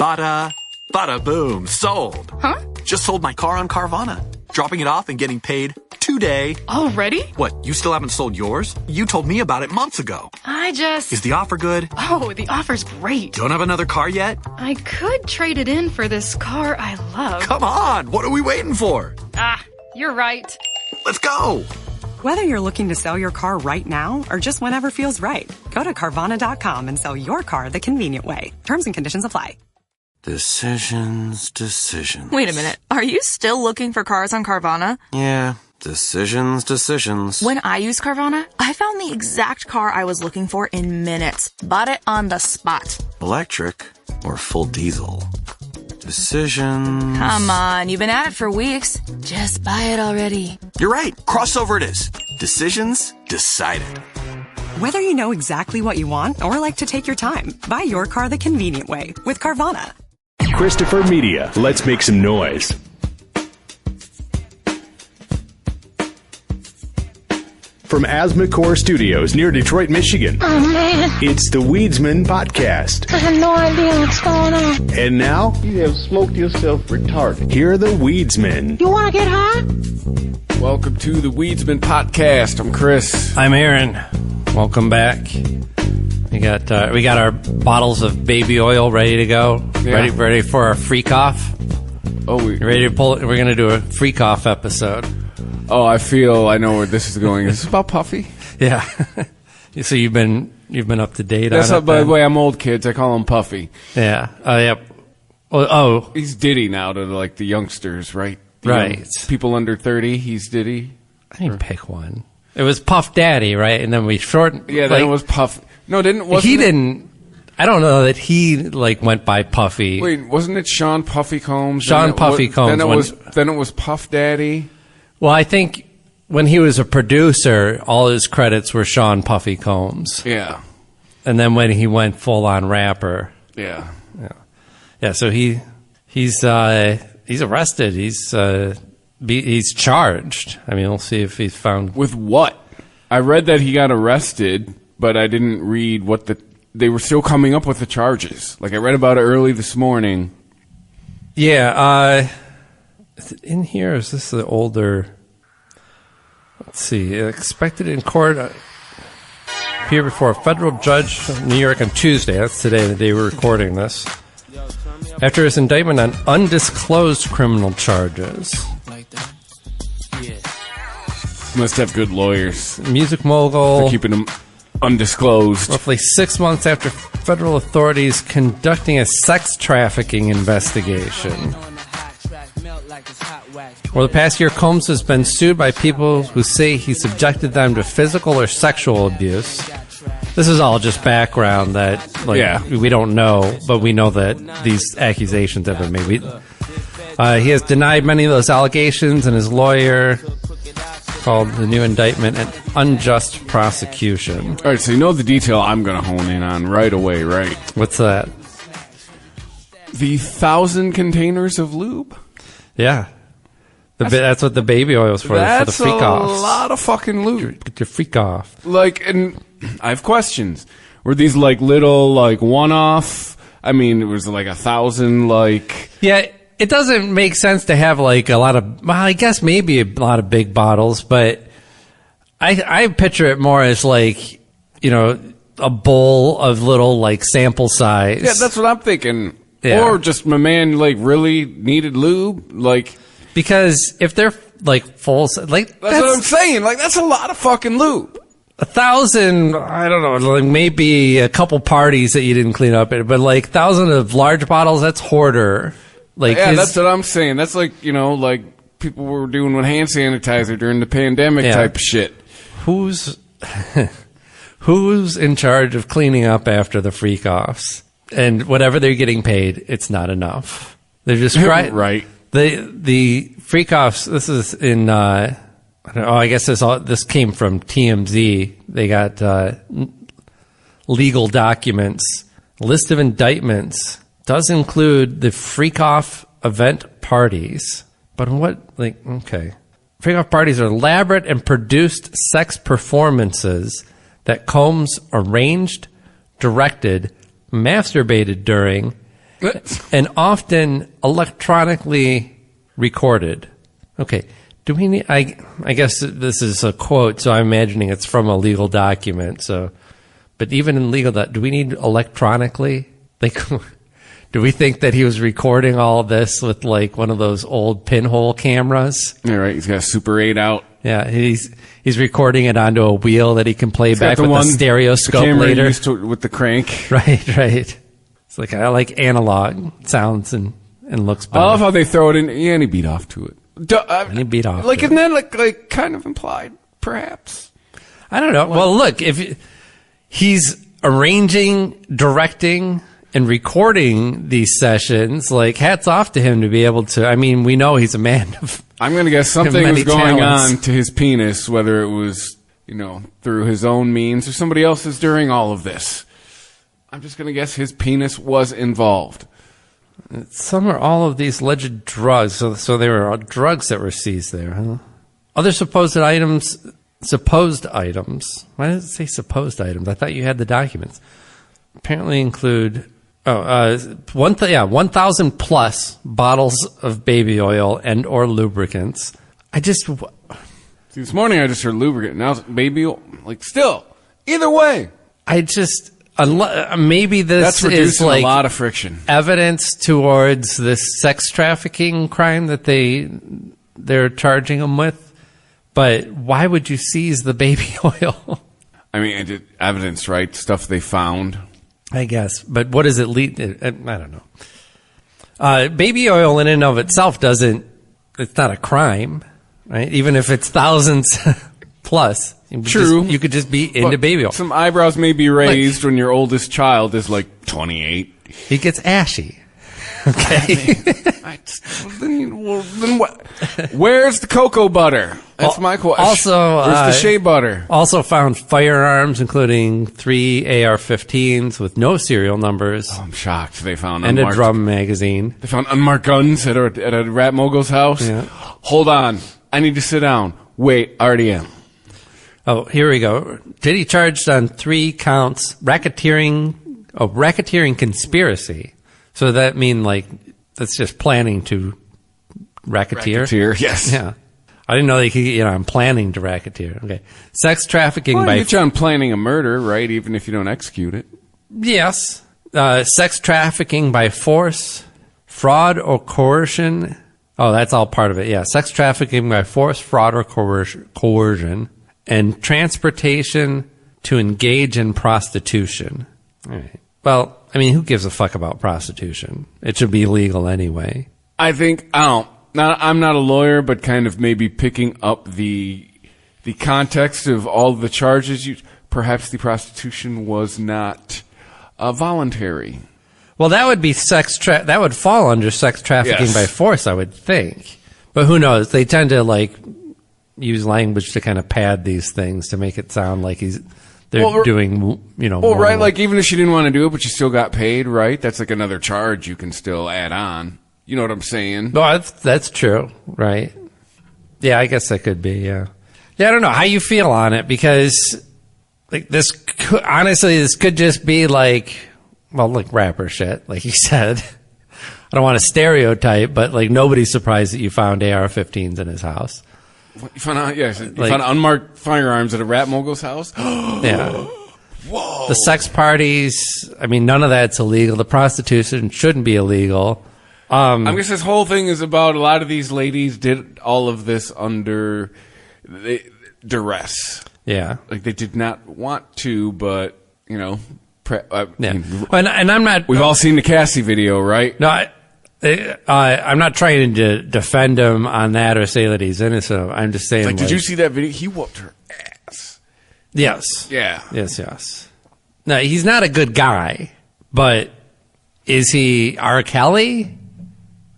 Bada, bada boom, sold. Huh? Just sold my car on Carvana. Dropping it off and getting paid today. Already? What, you still haven't sold yours? You told me about it months ago. Is the offer good? Oh, the offer's great. Don't have another car yet? I could trade it in for this car I love. Come on, what are we waiting for? You're right. Let's go. Whether you're looking to sell your car right now or just whenever feels right, go to Carvana.com and sell your car the convenient way. Terms and conditions apply. Decisions. Wait a minute. Are you still looking for cars on Carvana? Yeah, decisions. When I used Carvana, I found the exact car I was looking for in minutes. Bought it on the spot. Electric or full diesel? Decisions. Come on, you've been at it for weeks. Just buy it already. You're right. Crossover it is. Decisions decided. Whether you know exactly what you want or like to take your time, buy your car the convenient way with Carvana. Christopher Media. Let's make some noise. From Asthma Studios near Detroit, Michigan. Oh, man. It's the Weedsman Podcast. I have no idea what's going on. And now, you have smoked yourself retarded. Here are the Weedsmen. You want to get high? Welcome to the Weedsman Podcast. I'm Chris. I'm Aaron. Welcome back. We got our bottles of baby oil ready to go. Yeah. Ready for our freak off. Oh, ready to pull it? We're gonna do a freak off episode. Oh, I know where this is going. Is this about Puffy? Yeah. So you've been up to date That's on it. By the way, I'm old kids. I call him Puffy. Yeah. Yep. Oh. He's Diddy now to like the youngsters, right? Right. People under 30. He's Diddy. I didn't pick one. It was Puff Daddy, right? And then we shortened. Yeah, then it was Puff. No, didn't. He didn't. I don't know that he went by Puffy. Wait, wasn't it Sean Puffy Combs? Sean Puffy Combs. Then it was Puff Daddy. Well, I think when he was a producer, all his credits were Sean Puffy Combs. Yeah. And then when he went full on rapper. Yeah. So he's arrested. He's charged. I mean, we'll see if he's found with what. I read that he got arrested, but I didn't read what they were still coming up with the charges. Like I read about it early this morning. Yeah. Is it in here? Or is this the older? Let's see. Expected in court. Appear before a federal judge in New York on Tuesday. That's today, the day we're recording this. After his indictment on undisclosed criminal charges. Must have good lawyers. Music mogul. They're keeping them undisclosed. Roughly 6 months after federal authorities conducting a sex trafficking investigation. Over the past year, Combs has been sued by people who say he subjected them to physical or sexual abuse. This is all just background that we don't know, but we know that these accusations have been made. He has denied many of those allegations, and his lawyer called the new indictment an unjust prosecution. All right, so you know the detail I'm going to hone in on right away, right? What's that? The 1,000 containers of lube? Yeah. That's what the baby oil is for the freak offs. That's a lot of fucking lube. Get your freak off. And I have questions. Were these little one-off? I mean, it was 1,000 Yeah, it doesn't make sense to have a lot of, well, I guess maybe a lot of big bottles, but I picture it more as a bowl of little like sample size. Yeah, that's what I'm thinking. Yeah. Or just my man really needed lube, because if they're full, that's what I'm saying. That's a lot of fucking lube. 1,000, I don't know, maybe a couple parties that you didn't clean up, but 1,000 of large bottles, that's hoarder. That's what I'm saying. That's people were doing with hand sanitizer during the pandemic type of shit. Who's in charge of cleaning up after the freak offs? And whatever they're getting paid, it's not enough. They're just right. The freak offs. This is in. I guess this came from TMZ. They got legal documents. List of indictments does include the freak off event parties. But okay. Freak off parties are elaborate and produced sex performances that Combs arranged, directed, masturbated during, and often electronically recorded. Okay. Do we need, I guess this is a quote, so I'm imagining it's from a legal document. So, but even in legal, do we need electronically? Like, do we think that he was recording all of this with like one of those old pinhole cameras? Yeah, right. He's got a Super 8 out. Yeah, he's recording it onto a wheel that he can play back with a stereoscope the camera later. Used to, with the crank. Right. It's like, I like analog sounds and looks better. I love how they throw it in. Yeah, and he beat off to it. And he beat off. Like, isn't that like kind of implied, perhaps? I don't know. Well, look, if he's arranging, directing, and recording these sessions, like, hats off to him to be able to. I mean, we know he's a man of. I'm going to guess something many was going talents. on to his penis, whether it was, through his own means or somebody else's during all of this. I'm just going to guess his penis was involved. Some or all of these alleged drugs. So there were drugs that were seized there, huh? Other supposed items. Why does it say supposed items? I thought you had the documents. Apparently include 1,000 plus bottles of baby oil and or lubricants. See, this morning I just heard lubricant. Now it's baby oil. Like, still, either way. Maybe this That's is like a lot of friction. Evidence towards this sex trafficking crime that they're charging him with. But why would you seize the baby oil? I mean, evidence, right? Stuff they found. I guess. But what does it lead? I don't know. Baby oil in and of itself it's not a crime, right? Even if it's thousands plus. True. You could just be into baby oil. Some eyebrows may be raised when your oldest child is like 28. He gets ashy. Okay. Then what? Where's the cocoa butter? That's my question. Also, where's the shea butter? Also found firearms, including 3 AR-15s with no serial numbers. Oh, I'm shocked. They found and a drum magazine. They found unmarked guns at a rat mogul's house. Yeah. Hold on. I need to sit down. Wait, already am. Oh, here we go. Did he charged on 3 counts racketeering conspiracy? So that mean like that's just planning to racketeer? Racketeer, yes. Yeah. I didn't know I'm planning to racketeer. Okay. Sex trafficking by... Well, you're planning a murder, right, even if you don't execute it. Yes. Sex trafficking by force, fraud or coercion. Oh, that's all part of it, yeah. Sex trafficking by force, fraud or coercion. And transportation to engage in prostitution. All right. Well, I mean, who gives a fuck about prostitution? It should be legal anyway. I'm not a lawyer, but kind of maybe picking up the context of all the charges. Perhaps the prostitution was not voluntary. Well, that would be that would fall under sex trafficking by force, I would think. But who knows? They tend to use language to kind of pad these things to make it sound like they're doing, Well, right, like even if she didn't want to do it, but she still got paid, right? That's like another charge you can still add on. You know what I'm saying? No, that's true, right? Yeah, I guess that could be, yeah. Yeah, I don't know how you feel on it because, like, this could just be like rapper shit, like you said. I don't want to stereotype, but like nobody's surprised that you found AR-15s in his house. You found unmarked firearms at a rat mogul's house? Yeah. Whoa. The sex parties, I mean, none of that's illegal. The prostitution shouldn't be illegal. I guess this whole thing is about a lot of these ladies did all of this under duress. Yeah. Like they did not want to, but, yeah. and I'm not... We've all seen the Cassie video, right? No, I'm not trying to defend him on that or say that he's innocent. I'm just saying... did you see that video? He whooped her ass. Yes. Yeah. Yes. No, he's not a good guy, but is he R. Kelly?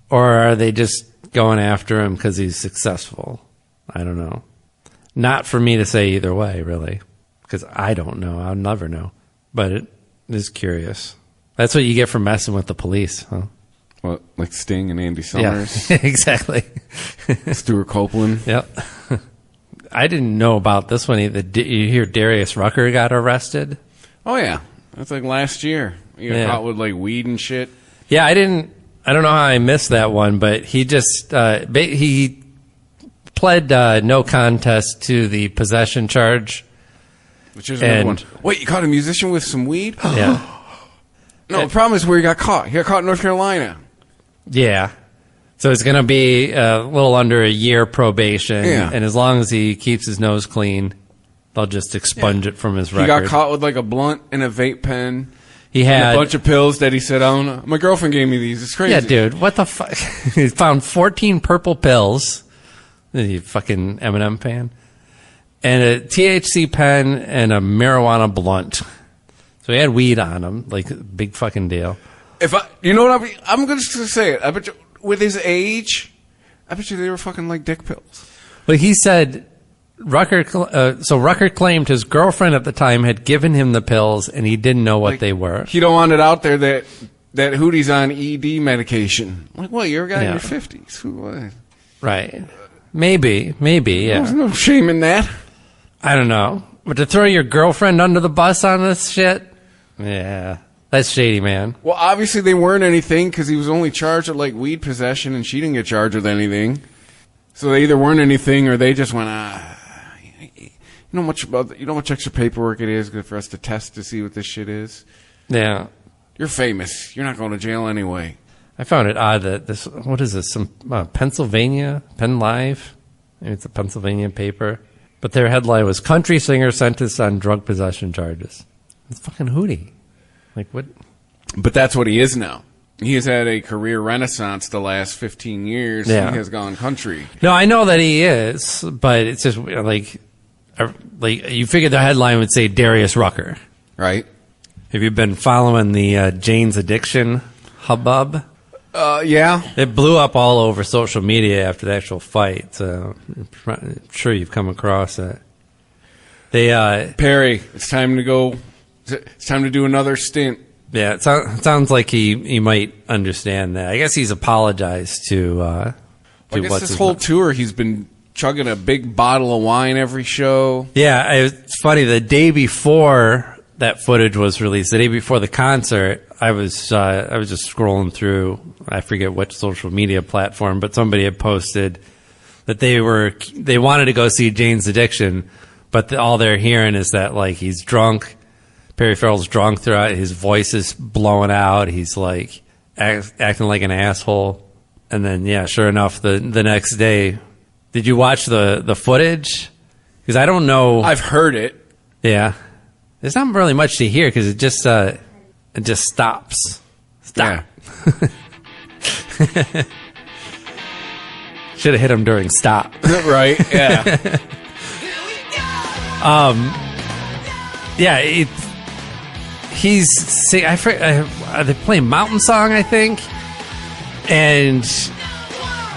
Or are they just going after him because he's successful? I don't know. Not for me to say either way, really, because I don't know. I'll never know. But it is curious. That's what you get for messing with the police, huh? Well, like Sting and Andy Summers. Yeah, exactly. Stuart Copeland. Yep. I didn't know about this one either. Did you hear Darius Rucker got arrested? Oh, yeah. That's like last year. He got caught with like weed and shit. Yeah, I don't know how I missed that one, but he just he pled no contest to the possession charge, which is another one. Wait, you caught a musician with some weed? Yeah. No, the problem is where he got caught. He got caught in North Carolina. Yeah. So it's going to be a little under a year probation, and as long as he keeps his nose clean, they'll just expunge it from his record. He got caught with like a blunt and a vape pen. He had and a bunch of pills that he said, "I don't know. My girlfriend gave me these. It's crazy." Yeah, dude, what the fuck? He found 14 purple pills. You fucking Eminem fan. And a THC pen and a marijuana blunt. So he had weed on him, like big fucking deal. You know what I'm going to say it. I bet you, with his age, I bet you they were fucking like dick pills. But he said Rucker claimed his girlfriend at the time had given him the pills and he didn't know what they were. He don't want it out there that Hootie's on ED medication. Like, what? You're a guy in your 50s. What? Right. Maybe, yeah. There's no shame in that. I don't know. But to throw your girlfriend under the bus on this shit? Yeah. That's shady, man. Well, obviously they weren't anything because he was only charged with like weed possession and she didn't get charged with anything. So they either weren't anything or they just went, you know much extra paperwork it is for us to test to see what this shit is? Yeah. You're famous. You're not going to jail anyway. I found it odd that what is this? Some Pennsylvania, Penn Live? Maybe it's a Pennsylvania paper. But their headline was country singer sentenced on drug possession charges. It's fucking Hootie. Like, what? But that's what he is now. He has had a career renaissance the last 15 years. Yeah. He has gone country. No, I know that he is, but it's just like you figured the headline would say Darius Rucker. Right. Have you been following the Jane's Addiction hubbub? Yeah. It blew up all over social media after the actual fight. So I'm sure you've come across it. Perry, it's time to go. It's time to do another stint. Yeah, it sounds like he might understand that. I guess he's apologized to I guess this whole tour he's been chugging a big bottle of wine every show. Yeah, it's funny. The day before that footage was released, the day before the concert, I was just scrolling through, I forget which social media platform, but somebody had posted that they wanted to go see Jane's Addiction, but all they're hearing is that like he's drunk. Perry Farrell's drunk throughout. His voice is blowing out. He's like acting like an asshole. And then, yeah, sure enough, the next day, did you watch the footage? Because I don't know. I've heard it. Yeah, there's not really much to hear because it just stops. Stop. Yeah. Should have hit him during stop. Right. Yeah. Yeah. Are they playing Mountain Song, I think? And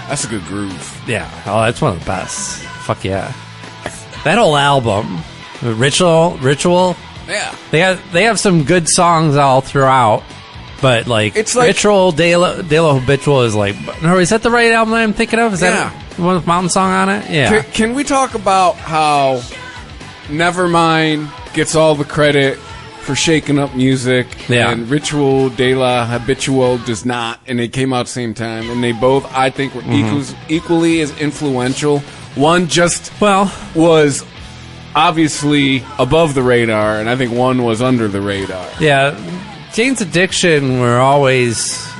that's a good groove. Yeah. Oh, that's one of the best. Fuck yeah. That whole album, Ritual. Yeah. They have some good songs all throughout, but like it's like Ritual, De La Habitual is like. No, is that the right album I'm thinking of? Is that the one with Mountain Song on it? Yeah. Can we talk about how Nevermind gets all the credit for shaking up music, and Ritual De La Habitual does not, and they came out at the same time, and they both, I think, were equally as influential. One was obviously above the radar, and I think one was under the radar. Yeah, Jane's Addiction were always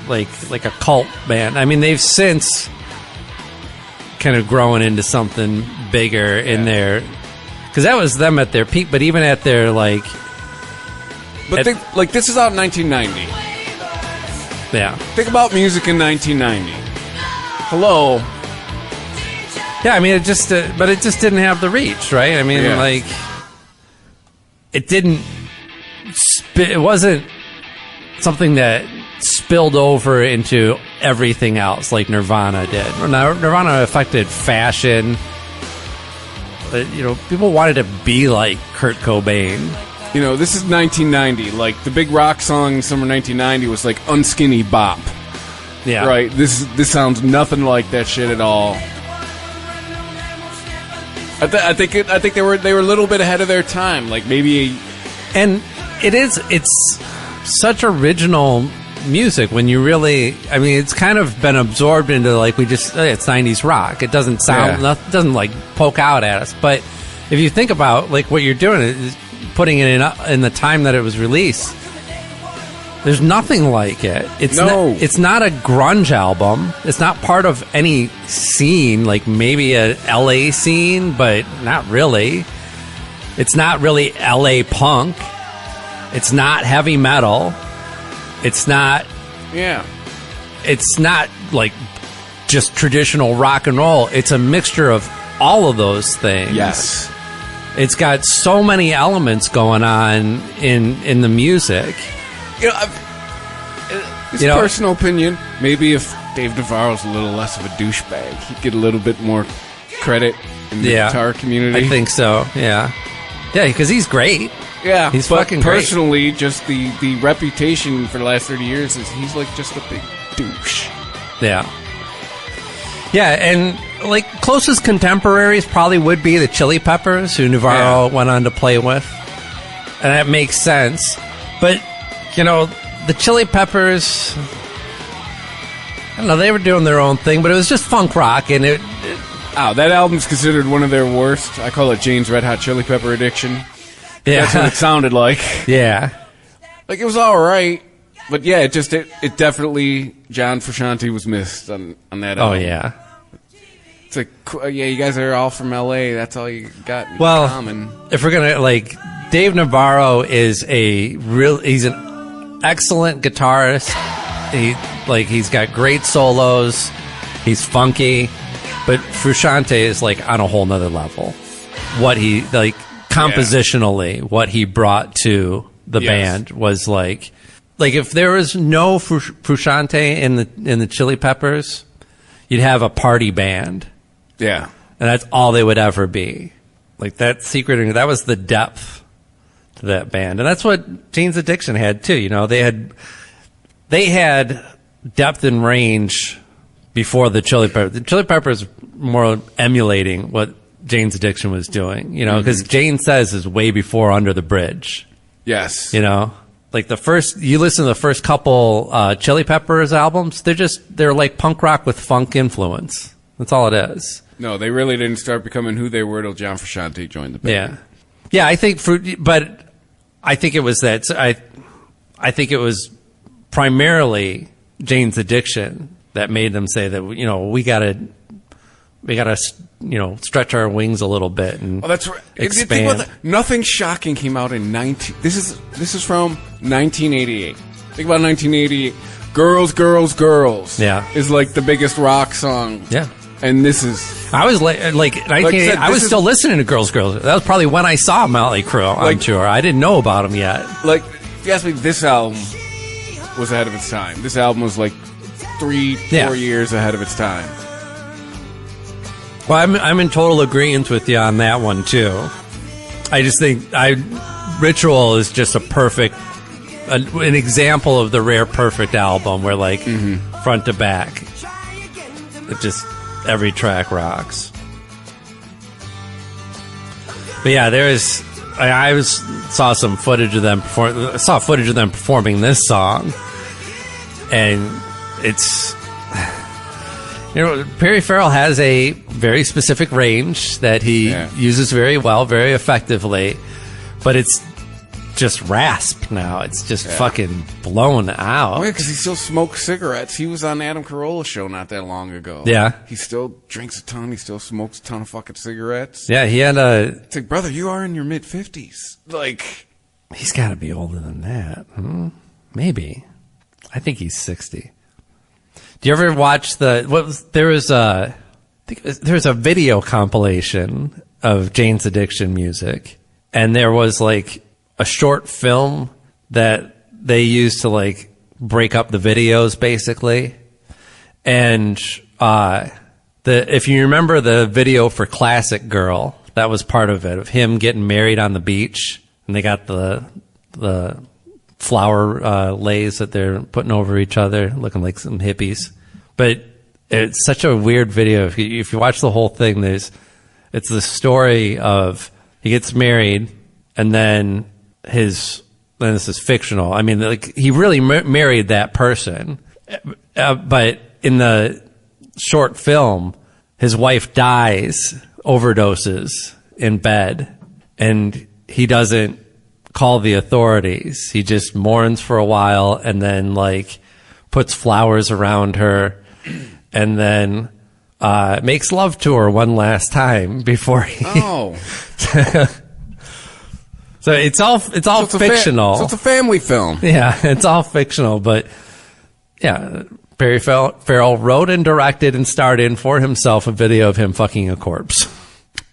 like a cult band. I mean, they've since kind of grown into something bigger in their, because that was them at their peak, but even at their like. But this is out in 1990. Yeah. Think about music in 1990. Hello. Yeah, I mean, it just didn't have the reach, right? I mean, like, it didn't. It wasn't something that spilled over into everything else like Nirvana did. Nirvana affected fashion. People wanted to be like Kurt Cobain. This is 1990. Like, the big rock song in summer 1990 was like Unskinny Bop. Yeah. Right? This sounds nothing like that shit at all. I think they were a little bit ahead of their time. Like, maybe and it's such original music when you really, I mean, it's kind of been absorbed into like it's 90s rock. It doesn't sound, doesn't like poke out at us. But if you think about like what you're doing is putting it in the time that it was released, there's nothing like it. It's not a grunge album. It's not part of any scene, like maybe a LA scene, but not really. It's not really LA punk. It's not heavy metal. It's not. Yeah. It's not like just traditional rock and roll. It's a mixture of all of those things. Yes. It's got so many elements going on in the music. His personal opinion, maybe if Dave Navarro's a little less of a douchebag, he'd get a little bit more credit in the guitar community. I think so, yeah. Yeah, because he's great. Yeah, he's but fucking great. Personally, just the reputation for the last 30 years is he's like just a big douche. Yeah. Yeah, and like closest contemporaries probably would be the Chili Peppers, who Navarro went on to play with. And that makes sense. But, the Chili Peppers, I don't know, they were doing their own thing, but it was just funk rock, and that album's considered one of their worst. I call it Jane's Red Hot Chili Pepper Addiction. Yeah. That's what it sounded like. Yeah. Like, it was all right, but yeah, it definitely, John Frusciante was missed on that album. Oh, yeah. It's like, yeah, you guys are all from L.A., that's all you got in common. If we're going to, Dave Navarro is he's an excellent guitarist. He's got great solos. He's funky. But Frusciante is, on a whole nother level. What he, compositionally, what he brought to the band was, if there was no Frusciante in the Chili Peppers, you'd have a party band. Yeah. And that's all they would ever be. That was the depth to that band. And that's what Jane's Addiction had, too. They had depth and range before the Chili Peppers. The Chili Peppers more emulating what Jane's Addiction was doing, because Jane Says is way before Under the Bridge. Yes. You listen to the first couple Chili Peppers albums, they're like punk rock with funk influence. That's all it is. No, they really didn't start becoming who they were till John Frusciante joined the band. Yeah. Yeah, I think it was that. I think it was primarily Jane's Addiction that made them say that we gotta stretch our wings a little bit and that's right. Expand. Nothing Shocking came out in This is from 1988. Think about 1988. Girls, Girls, Girls. Yeah, is like the biggest rock song. Yeah. And this is... I was I was still listening to Girls, Girls. That was probably when I saw Motley Crue on tour. I didn't know about them yet. If you ask me, this album was ahead of its time. This album was 4 years ahead of its time. Well, I'm in total agreement with you on that one, too. I just think Ritual is just a perfect... an example of the rare perfect album where, front to back, it just... every track rocks. But yeah, saw some footage of them performing this song, and it's Perry Farrell has a very specific range that he uses very well, very effectively, but it's just rasp now. It's just fucking blown out. Oh, yeah, because he still smokes cigarettes. He was on Adam Carolla's show not that long ago. Yeah. He still drinks a ton. He still smokes a ton of fucking cigarettes. Yeah, he had It's like, brother, you are in your mid-50s. He's got to be older than that. Maybe. I think he's 60. Do you ever watch there was a video compilation of Jane's Addiction music, and there was a short film that they used to break up the videos basically. And if you remember the video for Classic Girl, that was part of it, of him getting married on the beach, and they got the flower lays that they're putting over each other, looking like some hippies. But it's such a weird video. If you watch the whole thing, it's the story of he gets married, and then his and this is fictional. I mean, like he really married that person, but in the short film, his wife dies, overdoses in bed, and he doesn't call the authorities. He just mourns for a while and then like puts flowers around her and then makes love to her one last time before he So it's all fictional. So it's a family film. Yeah, it's all fictional, but yeah, Perry Farrell wrote and directed and starred in for himself a video of him fucking a corpse.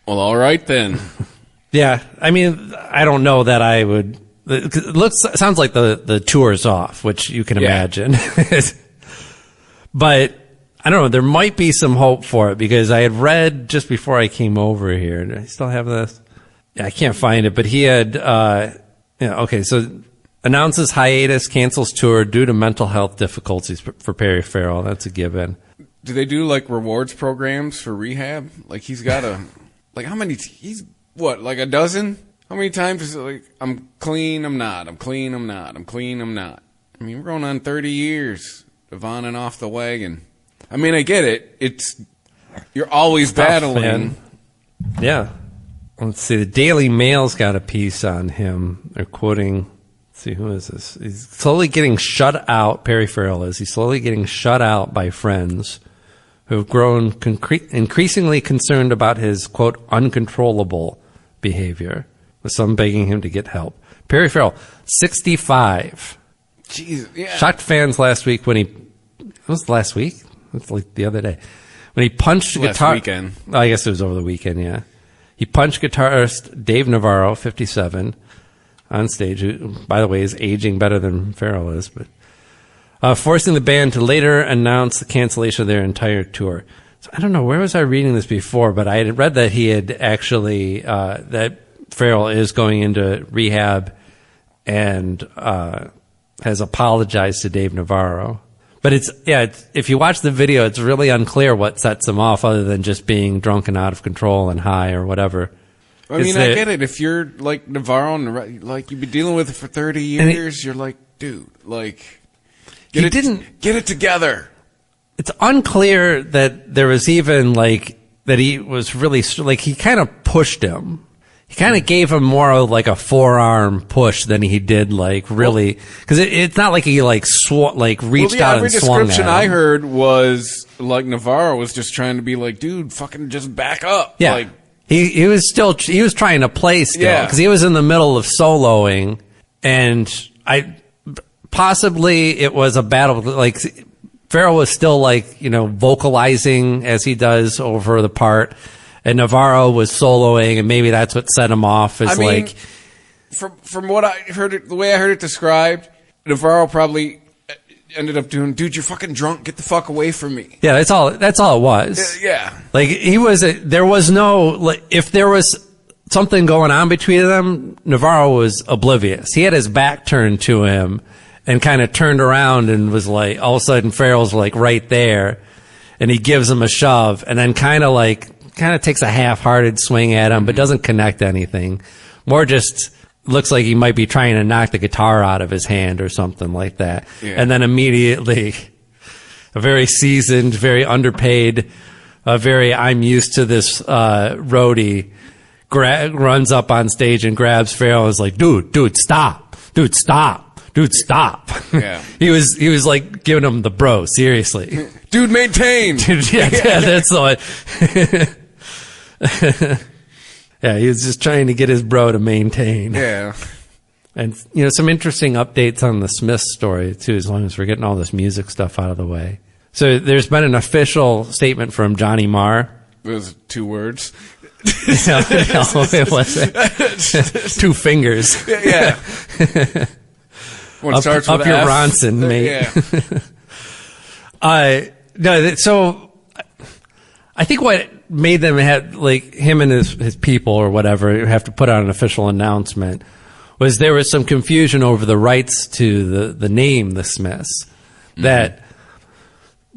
Well, all right then. Yeah, I mean, I don't know that I would. It sounds like the tour's off, which you can imagine. But I don't know. There might be some hope for it because I had read just before I came over here. Do I still have this? Yeah, I can't find it. But he had. Okay, so announces hiatus, cancels tour due to mental health difficulties for Perry Farrell. That's a given. Do they do like rewards programs for rehab? Like he's got how many? He's what, like a dozen? How many times is it like, I'm clean, I'm not, I'm clean, I'm not, I'm clean, I'm not? I mean, we're going on 30 years of on and off the wagon. I mean, I get it. You're always battling. Man. Yeah. Let's see. The Daily Mail's got a piece on him. They're quoting, let's see, who is this? He's slowly getting shut out, Perry Farrell is. He's slowly getting shut out by friends who have grown increasingly concerned about his, quote, uncontrollable behavior, with some begging him to get help. Perry Farrell, 65. Jeez, yeah. Shocked fans last week when last week? It was like the other day. When he punched guitar... weekend. Oh, I guess it was over the weekend, yeah. He punched guitarist Dave Navarro, 57, on stage, who, by the way, is aging better than Farrell is, but... forcing the band to later announce the cancellation of their entire tour. So I don't know, where was I reading this before, but I had read that he had actually, that Farrell is going into rehab and has apologized to Dave Navarro. But if you watch the video, it's really unclear what sets him off other than just being drunk and out of control and high or whatever. I mean, I get it. If you're like Navarro, and like you've been dealing with it for 30 years, you're like, dude, like... Get it together. It's unclear that there was even like that he was really like he kind of pushed him. He kind of gave him more of like a forearm push than he did like really because it's not like he like reached out and swung at him. The description I heard was like Navarro was just trying to be like, dude, fucking just back up. Yeah, like, he was trying to play still because he was in the middle of soloing and possibly it was a battle, like Farrell was still like, vocalizing as he does over the part, and Navarro was soloing, and maybe that's what set him off. From what I heard, the way I heard it described, Navarro probably ended up doing, dude, you're fucking drunk, get the fuck away from me. Yeah, that's all it was. Yeah. Like there was no, like, if there was something going on between them, Navarro was oblivious. He had his back turned to him and kind of turned around and was like, all of a sudden Farrell's like right there and he gives him a shove and then kind of takes a half-hearted swing at him, but doesn't connect anything. More just looks like he might be trying to knock the guitar out of his hand or something like that. Yeah. And then immediately a very seasoned, very underpaid, I'm used to this, roadie runs up on stage and grabs Farrell and is like, dude, stop. Dude, stop. Dude, stop. Yeah. He was like giving him the bro, seriously. Dude, maintain. Dude, yeah, that's what. Yeah, he was just trying to get his bro to maintain. Yeah. And, some interesting updates on the Smiths story, too, as long as we're getting all this music stuff out of the way. So there's been an official statement from Johnny Marr. It was 2 words. No, it wasn't. 2 fingers. Yeah. Up your Ronson, mate. Yeah. No, so I think what made them have, like, him and his people or whatever have to put out an official announcement was there was some confusion over the rights to the name the Smiths. That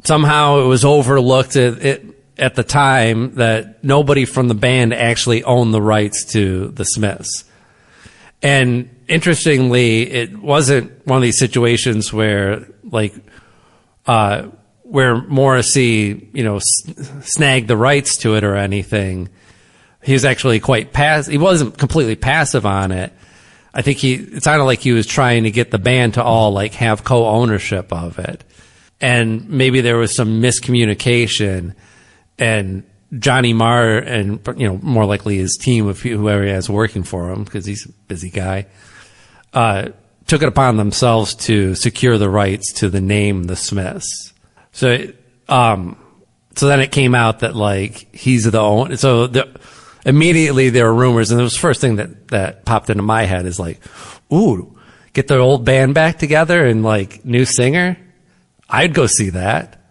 somehow it was overlooked at the time that nobody from the band actually owned the rights to the Smiths. And interestingly, it wasn't one of these situations where where Morrissey, snagged the rights to it or anything. He was actually quite passive. He wasn't completely passive on it. I think it sounded like he was trying to get the band to all have co-ownership of it. And maybe there was some miscommunication, and Johnny Marr and, more likely his team of whoever he has working for him, because he's a busy guy, took it upon themselves to secure the rights to the name The Smiths. So then it came out that he's the owner. So immediately there were rumors, and it was the first thing that popped into my head is ooh, get the old band back together and new singer. I'd go see that.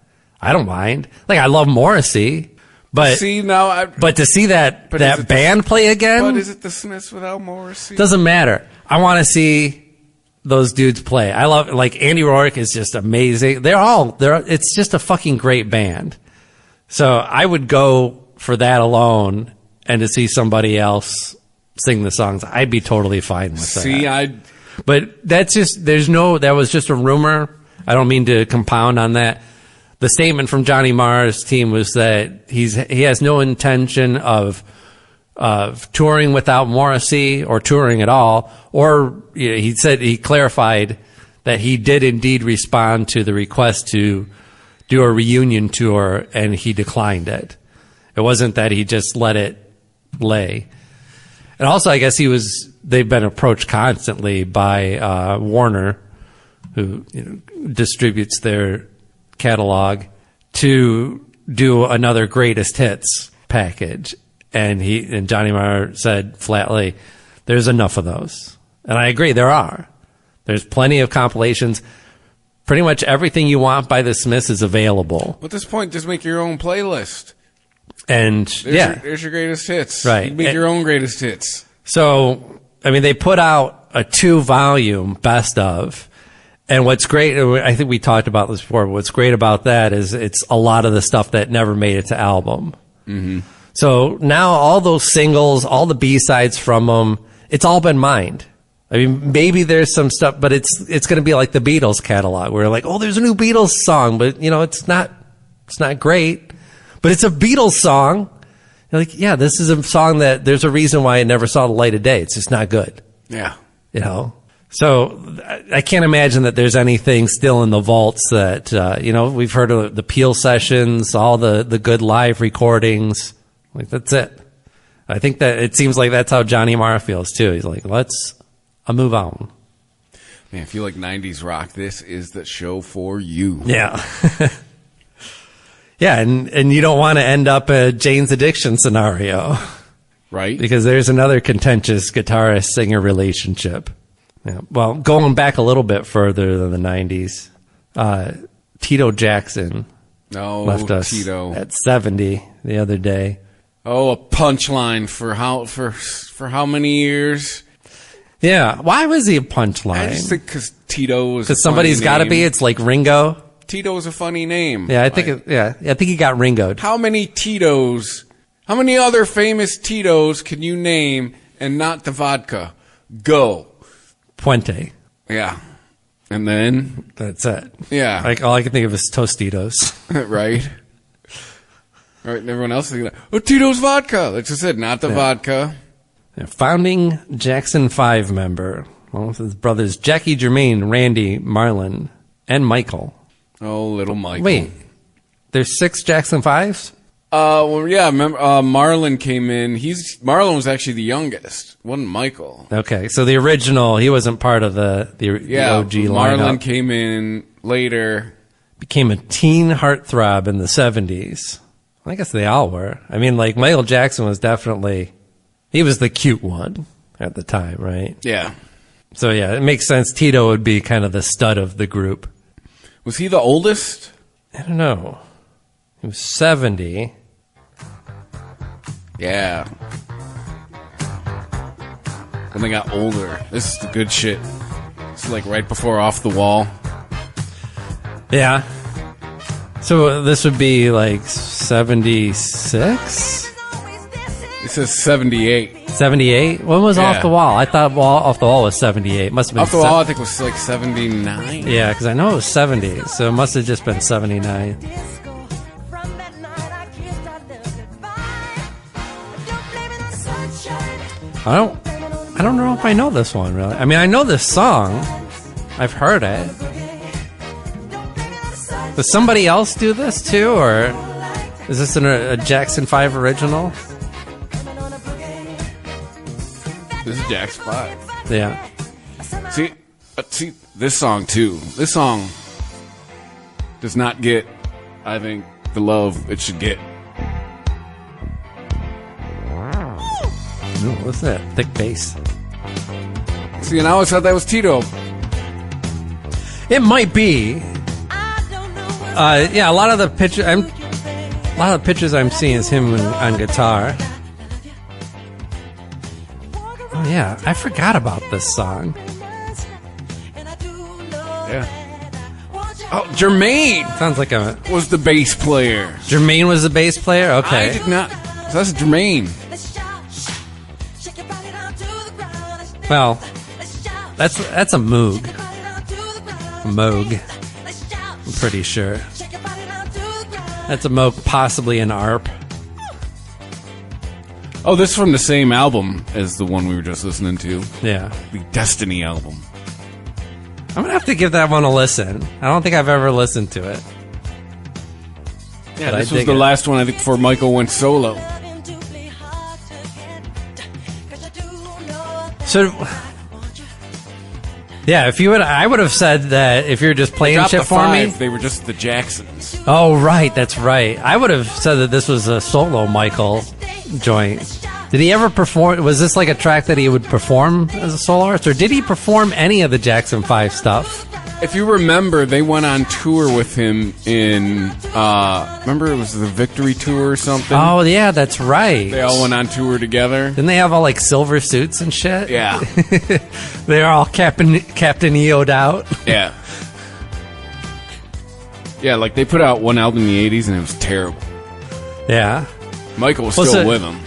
I don't mind. I love Morrissey, but but to see that band play again. But is it the Smiths without Morrissey? Doesn't matter. I want to see those dudes play. I love Andy Rourke is just amazing. It's just a fucking great band. So I would go for that alone, and to see somebody else sing the songs, I'd be totally fine with that. But that's just that was just a rumor. I don't mean to compound on that. The statement from Johnny Marr's team was that he has no intention of touring without Morrissey or touring at all. Or he clarified that he did indeed respond to the request to do a reunion tour, and he declined it. It wasn't that he just let it lay. And also, I guess they've been approached constantly by Warner, who distributes their catalog, to do another greatest hits package. And Johnny Marr said flatly, there's enough of those. And I agree, there are. There's plenty of compilations. Pretty much everything you want by the Smiths is available. At this point, just make your own playlist. And there's your greatest hits. Right. You make your own greatest hits. So, they put out a 2-volume best of. And what's great, I think we talked about this before, but what's great about that is it's a lot of the stuff that never made it to album. Mm-hmm. So now all those singles, all the B-sides from them, it's all been mined. Maybe there's some stuff, but it's going to be like the Beatles catalog, where there's a new Beatles song, but it's not great, but it's a Beatles song. You're yeah, this is a song that there's a reason why it never saw the light of day. It's just not good. Yeah. So I can't imagine that there's anything still in the vaults that, we've heard of the Peel sessions, all the good live recordings. That's it. I think that it seems like that's how Johnny Marr feels too. He's let's move on. Man, if you like 90s rock, this is the show for you. Yeah. Yeah, and you don't want to end up a Jane's Addiction scenario. Right. Because there's another contentious guitarist-singer relationship. Yeah. Well, going back a little bit further than the 90s, Tito Jackson left us at 70 the other day. Oh, a punchline for how many years? Yeah. Why was he a punchline? I just think because Tito was. Because somebody's got to be. It's like Ringo. Tito is a funny name. Yeah, I think. I think he got Ringo'd. How many Titos? How many other famous Titos can you name and not the vodka? Go. Puente. Yeah. And then? That's it. Yeah. All I can think of is Tostitos. Right. All right, and everyone else is like, Tito's vodka. Like I said, not the vodka. Yeah, founding Jackson 5 member. Well, his brothers Jackie Jermaine, Randy, Marlon, and Michael. Oh, little Michael. Wait. There's 6 Jackson 5s? Well, yeah, remember, Marlon came in. Marlon was actually the youngest, wasn't Michael. Okay, so the original, he wasn't part of the OG lineup. Marlon came in later. Became a teen heartthrob in the 70s. I guess they all were. Michael Jackson was definitely, he was the cute one at the time, right? Yeah. So yeah, it makes sense. Tito would be kind of the stud of the group. Was he the oldest? I don't know. He was 70. Yeah. When they got older. This is the good shit. It's like right before Off the Wall. Yeah. So this would be like 76? It says 78. 78? When was Yeah. Off the Wall? I thought Off the Wall was 78. Must have been Off the Wall, I think it was like 79. Yeah, because I know it was 70, so it must have just been 79. I don't know if I know this one really. I mean, I know this song. I've heard it. Does somebody else do this too, or is this a Jackson 5 original? This is Jackson 5. Yeah. See, this song too. This song does not get, I think, the love it should get. Ooh, what's that? Thick bass. See, and I always thought that was Tito. It might be. Yeah, a lot of the pictures I'm seeing is him on guitar. Oh yeah, I forgot about this song. Yeah. Oh, Jermaine Sounds like was the bass player. Jermaine was the bass player. Okay. I did not. So that's Jermaine. Well, that's a Moog. A Moog. I'm pretty sure. That's a Moog, possibly an ARP. Oh, this is from the same album as the one we were just listening to. Yeah. The Destiny album. I'm gonna have to give that one a listen. I don't think I've ever listened to it. Yeah, But this I was dig the it. last one, I think, before Michael went solo. So, yeah, I would have said that if you're just playing Drop shit the for five, me. they were just the Jacksons. Oh, right, that's right. I would have said that this was a solo Michael joint. Did he ever perform? Was this like a track that he would perform as a solo artist, or did he perform any of the Jackson 5 stuff? If you remember, they went on tour with him in, remember it was the Victory Tour or something? Oh, yeah, that's right. They all went on tour together. Didn't they have all like silver suits and shit? Yeah. They're all Captain EO'd out. Yeah. Yeah, like they put out one album in the 80s and it was terrible. Yeah. Michael was Well, still so- with them.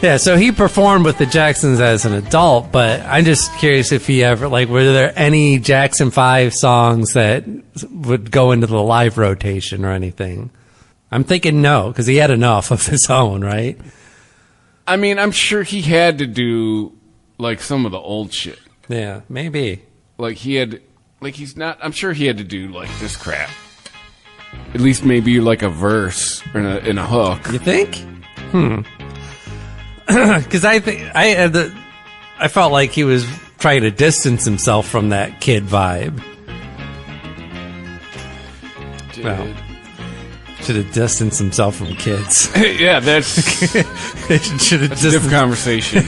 Yeah, so he performed with the Jacksons as an adult, but I'm just curious if he ever, like, were there any Jackson 5 songs that would go into the live rotation or anything? I'm thinking no, because he had enough of his own, right? I mean, I'm sure he had to do, like, some of the old shit. Yeah, maybe. Like, I'm sure he had to do, like, this crap. At least maybe, like, a verse or in a hook. You think? Because I felt like he was trying to distance himself from that kid vibe. Dude. Well, should have distanced himself from kids. Yeah, that's Should have a different conversation.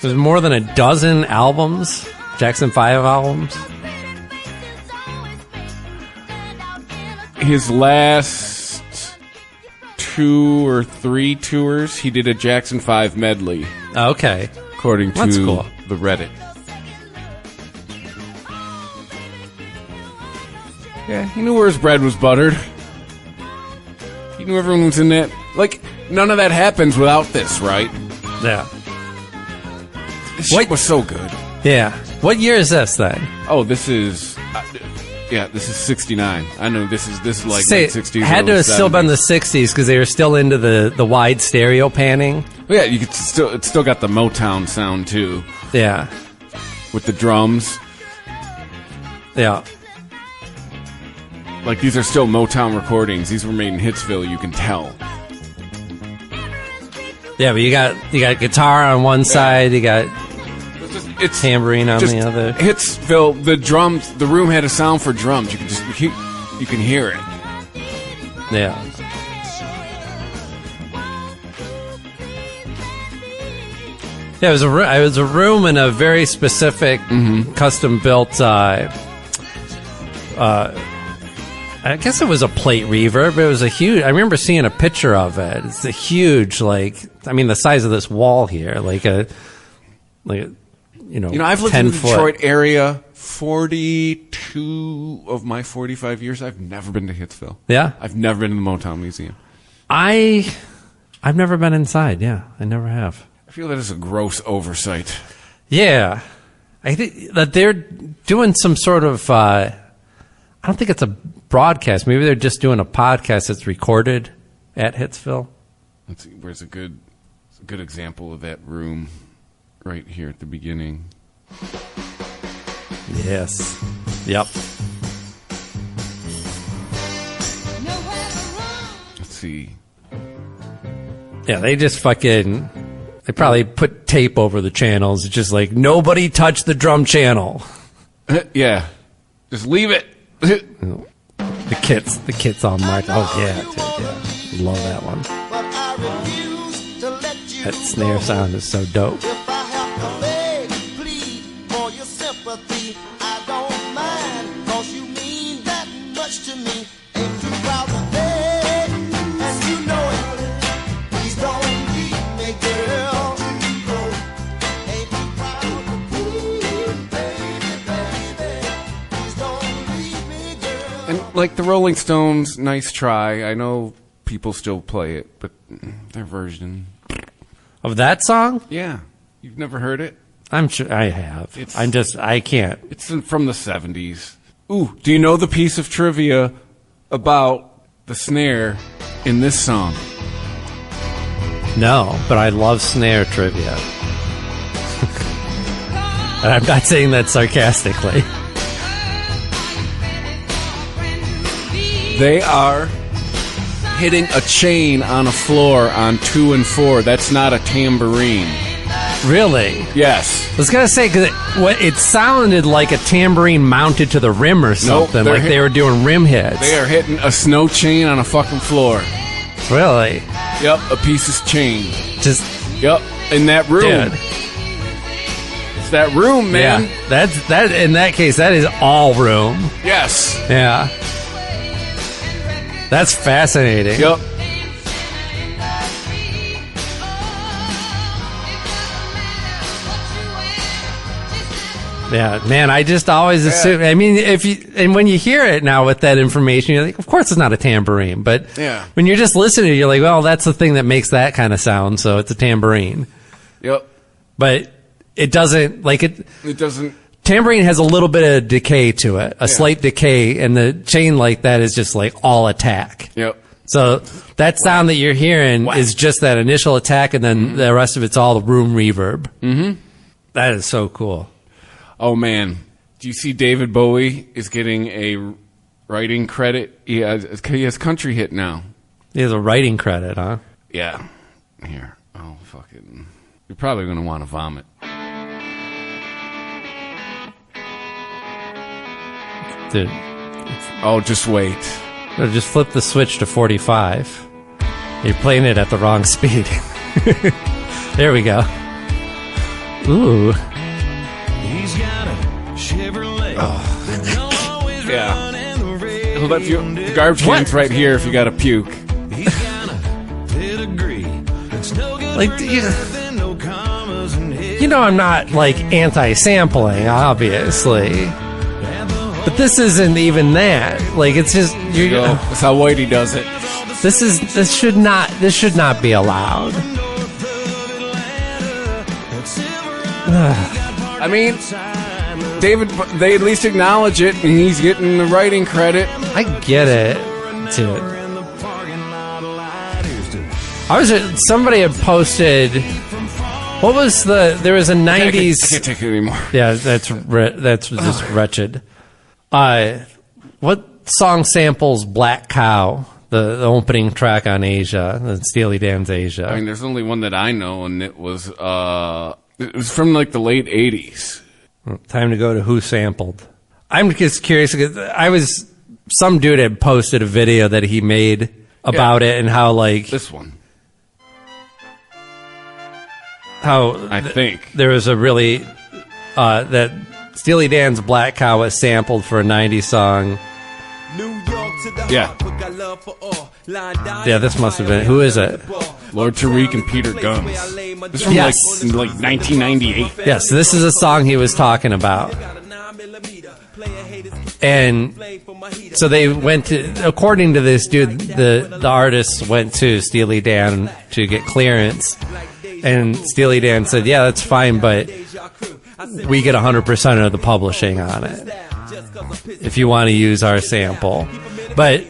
There's more than a dozen albums, Jackson 5 albums. His last 2 or 3 tours, he did a Jackson 5 medley, Okay. according to That's cool. the Reddit. Yeah, he knew where his bread was buttered. He knew everyone was in that. Like, none of that happens without this, right? Yeah. This shit was so good. Yeah. What year is this then? Oh, this is... this is 69. I know this is like Say, late 60s. had to early have still been the 70s. 60s because they were still into the wide stereo panning. Yeah, you could it's still got the Motown sound too, Yeah. with the drums. Yeah. Like, these are still Motown recordings. These were made in Hitsville, you can tell. Yeah, but you got guitar on one side, you got It's tambourine on just the other. Hitsville, the drums, the room had a sound for drums. You can hear it. Yeah. Yeah, it was a room in a very specific, custom built. I guess it was a plate reverb. It was a huge. I remember seeing a picture of it. It's a huge, the size of this wall here, like I've lived in the 10 foot. Detroit area 42 22 of my 45 years, I've never been to Hitsville. Yeah? I've never been to the Motown Museum. I've never been inside. Yeah, I never have. I feel that is a gross oversight. Yeah. I think that they're doing some sort of, I don't think it's a broadcast. Maybe they're just doing a podcast that's recorded at Hitsville. Let's see, where's a good example of that room? Right here at the beginning. Yes. Yep. Let's see. Yeah, they just fucking... They probably put tape over the channels. It's just like, nobody touch the drum channel. Yeah. Just leave it. The kits on March. Oh, yeah, dude, yeah. Love that one. That snare sound is so dope. And like the Rolling Stones, nice try. I know people still play it, but their version Of that song? Yeah. You've never heard it? I'm sure I have. I can't. It's from the 70s. Ooh, do you know the piece of trivia about the snare in this song? No, but I love snare trivia. And I'm not saying that sarcastically. They are hitting a chain on a floor on 2 and 4. That's not a tambourine. Really? Yes. I was going to say, because it sounded like a tambourine mounted to the rim or something, nope, like they were doing rim hits. They are hitting a snow chain on a fucking floor. Really? Yep, a piece of chain. Yep, in that room. Dude. It's that room, man. Yeah, that. In that case, that is all room. Yes. Yeah. That's fascinating. Yep. Yeah, man, I just always assume. I mean, when you hear it now with that information, you're like, of course it's not a tambourine. But when you're just listening, you're like, well, that's the thing that makes that kind of sound, so it's a tambourine. Yep. But it doesn't, like it. It doesn't. Tambourine has a little bit of decay to it, a slight decay, and the chain like that is just like all attack. Yep. So that sound that you're hearing is just that initial attack, and then the rest of it's all the room reverb. Mm-hmm. That is so cool. Oh, man. Do you see David Bowie is getting a writing credit? He has country hit now. He has a writing credit, huh? Yeah. Here. Oh, fucking. You're probably going to want to vomit. Dude. Oh, just wait. Just flip the switch to 45. You're playing it at the wrong speed. There we go. Ooh. He's got a Chevrolet. Oh. Yeah. Well, that's your garbage can's right here if you got to puke. He's got a pedigree. It's no good like, you know, I'm not like anti-sampling, obviously, but this isn't even that. Like, it's just that's how Whitey does it. This should not be allowed. I mean, David, they at least acknowledge it, and he's getting the writing credit. I get it, dude. Somebody had posted. What was there was a 90's. I can't take it anymore. Yeah, that's just wretched. What song samples Black Cow, the opening track on Asia, the Steely Dan's Asia? I mean, there's only one that I know, and it was from like the late 80s. Time to go to who sampled. I'm just curious because some dude had posted a video that he made about it and how like this one. I think there was a really that Steely Dan's Black Cow was sampled for a 90's song. Yeah. Yeah, this must have been. Who is it? Lord Tariq and Peter Guns. This is from like 1998. Yes, this is a song he was talking about. And so they went to, according to this dude, the artists went to Steely Dan to get clearance. And Steely Dan said, yeah, that's fine, but we get 100% of the publishing on it if you want to use our sample. But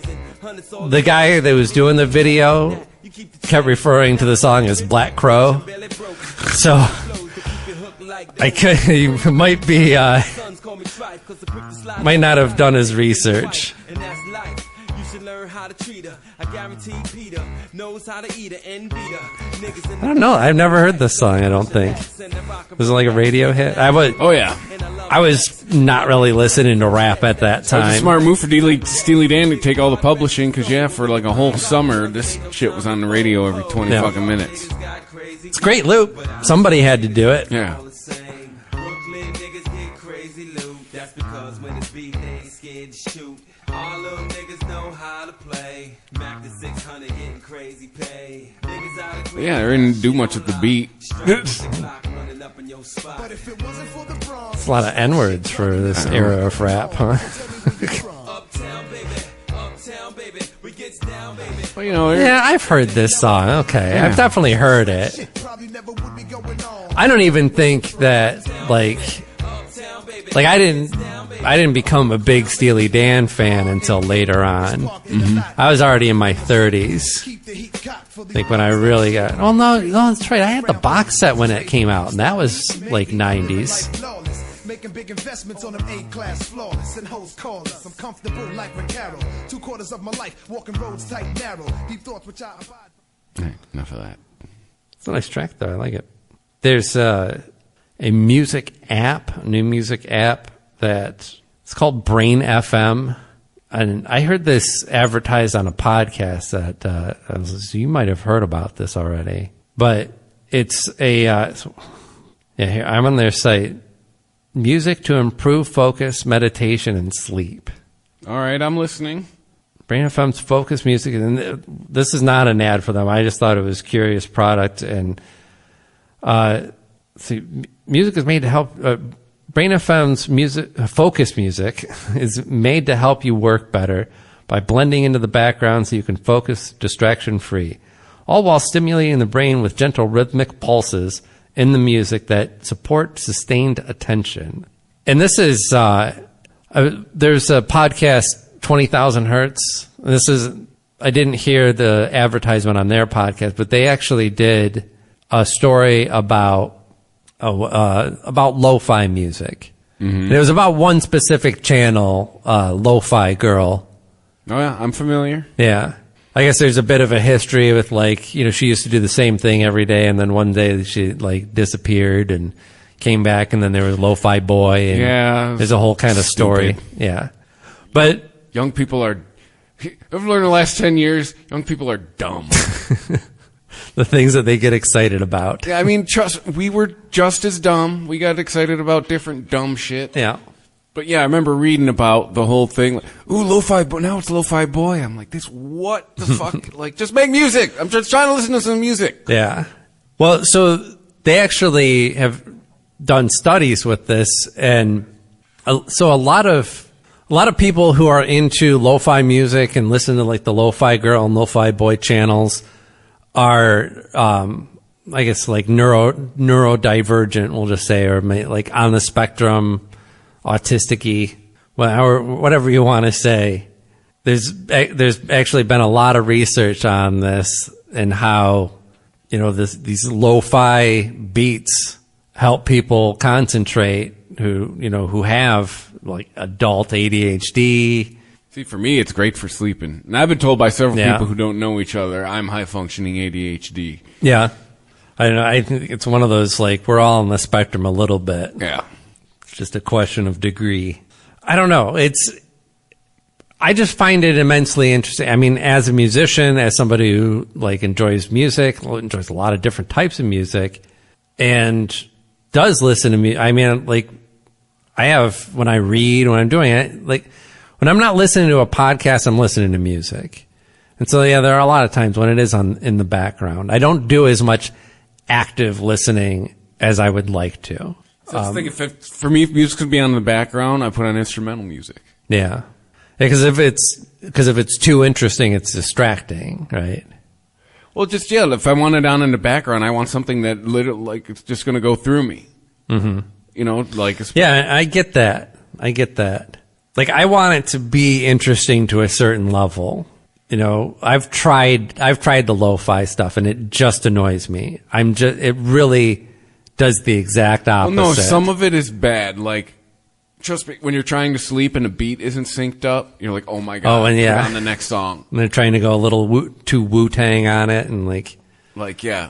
the guy that was doing the video kept referring to the song as Black Crow. So he might be might not have done his research. I don't know. I've never heard this song, I don't think. Was it like a radio hit? Oh, yeah. I was not really listening to rap at that time. It was a smart move for Steely Dan to take all the publishing, because, for like a whole summer, this shit was on the radio every 20 fucking minutes. It's a great loop. Somebody had to do it. Yeah. All little niggas know how to play. Mac the 600 getting crazy pay. Yeah, they didn't do much with the beat. It's a lot of N-words for this era of rap, huh? Well, yeah, I've heard this song. Okay, Yeah. I've definitely heard it. I don't even think that I didn't become a big Steely Dan fan until later on. Mm-hmm. I was already in my 30s. Like when I really got... Oh, no, that's right. I had the box set when it came out, and that was like 90s. Making big investments on them A-class flawless and hoes callers. I'm comfortable like Carol. 2/4 of my life, walking roads tight and narrow. Deep thoughts which I abide. Right, enough of that. It's a nice track, though. I like it. There's a music app, a new music app that it's called Brain FM. And I heard this advertised on a podcast that you might have heard about this already. But it's here, I'm on their site. Music to improve focus, meditation, and sleep. All right, I'm listening. Brain FM's focus music, and this is not an ad for them. I just thought it was a curious product. And music is made to help. Brain FM's focus music is made to help you work better by blending into the background so you can focus distraction-free, all while stimulating the brain with gentle rhythmic pulses in the music that support sustained attention. And this is, there's a podcast, 20,000 Hertz. I didn't hear the advertisement on their podcast, but they actually did a story about lo-fi music. Mm-hmm. And it was about one specific channel, Lo-Fi Girl. Oh, yeah, I'm familiar. Yeah. I guess there's a bit of a history with she used to do the same thing every day, and then one day she disappeared and came back, and then there was Lo-Fi Boy, and there's a whole kind of story. Yeah. But young people are, I've learned in the last 10 years, young people are dumb. The things that they get excited about. Yeah, I mean, we were just as dumb. We got excited about different dumb shit. Yeah. But yeah, I remember reading about the whole thing. Ooh, Lo-Fi Boy. Now it's Lo-Fi Boy. I'm like, what the fuck? Just make music. I'm just trying to listen to some music. Yeah. Well, so they actually have done studies with this, and so a lot of people who are into lo-fi music and listen to the Lo-Fi Girl and Lo-Fi Boy channels are, I guess, neurodivergent, we'll just say, or on the spectrum, autistic-y, or whatever you want to say. There's actually been a lot of research on this and how, these lo-fi beats help people concentrate who have adult ADHD. See, for me, it's great for sleeping. And I've been told by several people who don't know each other, I'm high-functioning ADHD. Yeah. I don't know. I think it's one of those, we're all on the spectrum a little bit. Yeah. It's just a question of degree. I don't know. I just find it immensely interesting. I mean, as a musician, as somebody who, enjoys music, enjoys a lot of different types of music, and does listen to music. I mean, I have, when I read, when I'm doing it, when I'm not listening to a podcast, I'm listening to music. And so, yeah, there are a lot of times when it is in the background. I don't do as much active listening as I would like to. So I was thinking, for me, if music could be on in the background, I put on instrumental music. Yeah. Because if it's too interesting, it's distracting, right? Well, just, yeah, if I want it on in the background, I want something that literally, like, it's just going to go through me. Mm-hmm. You know, like... Yeah, I get that. Like, I want it to be interesting to a certain level. You know, I've tried the lo-fi stuff, and it just annoys me. It really does the exact opposite. Well, no, some of it is bad. Like, trust me, when you're trying to sleep and a beat isn't synced up, you're like, oh my God, and yeah. Put on the next song. And they're trying to go a little too Wu-Tang on it, and like, yeah.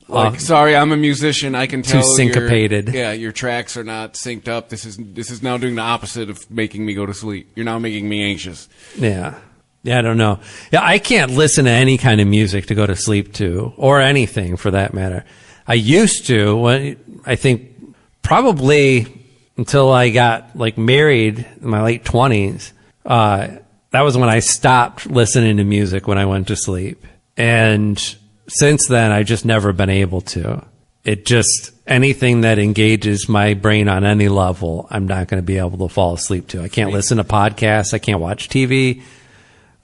Like, sorry, I'm a musician. I can tell too syncopated. Your tracks are not synced up. This is now doing the opposite of making me go to sleep. You're now making me anxious. Yeah. Yeah, I don't know. Yeah, I can't listen to any kind of music to go to sleep to, or anything for that matter. I used to, I think probably until I got like married in my late 20s. That was when I stopped listening to music when I went to sleep. And since then, I've just never been able to. Anything that engages my brain on any level, I'm not going to be able to fall asleep to. I can't listen to podcasts. I can't watch TV.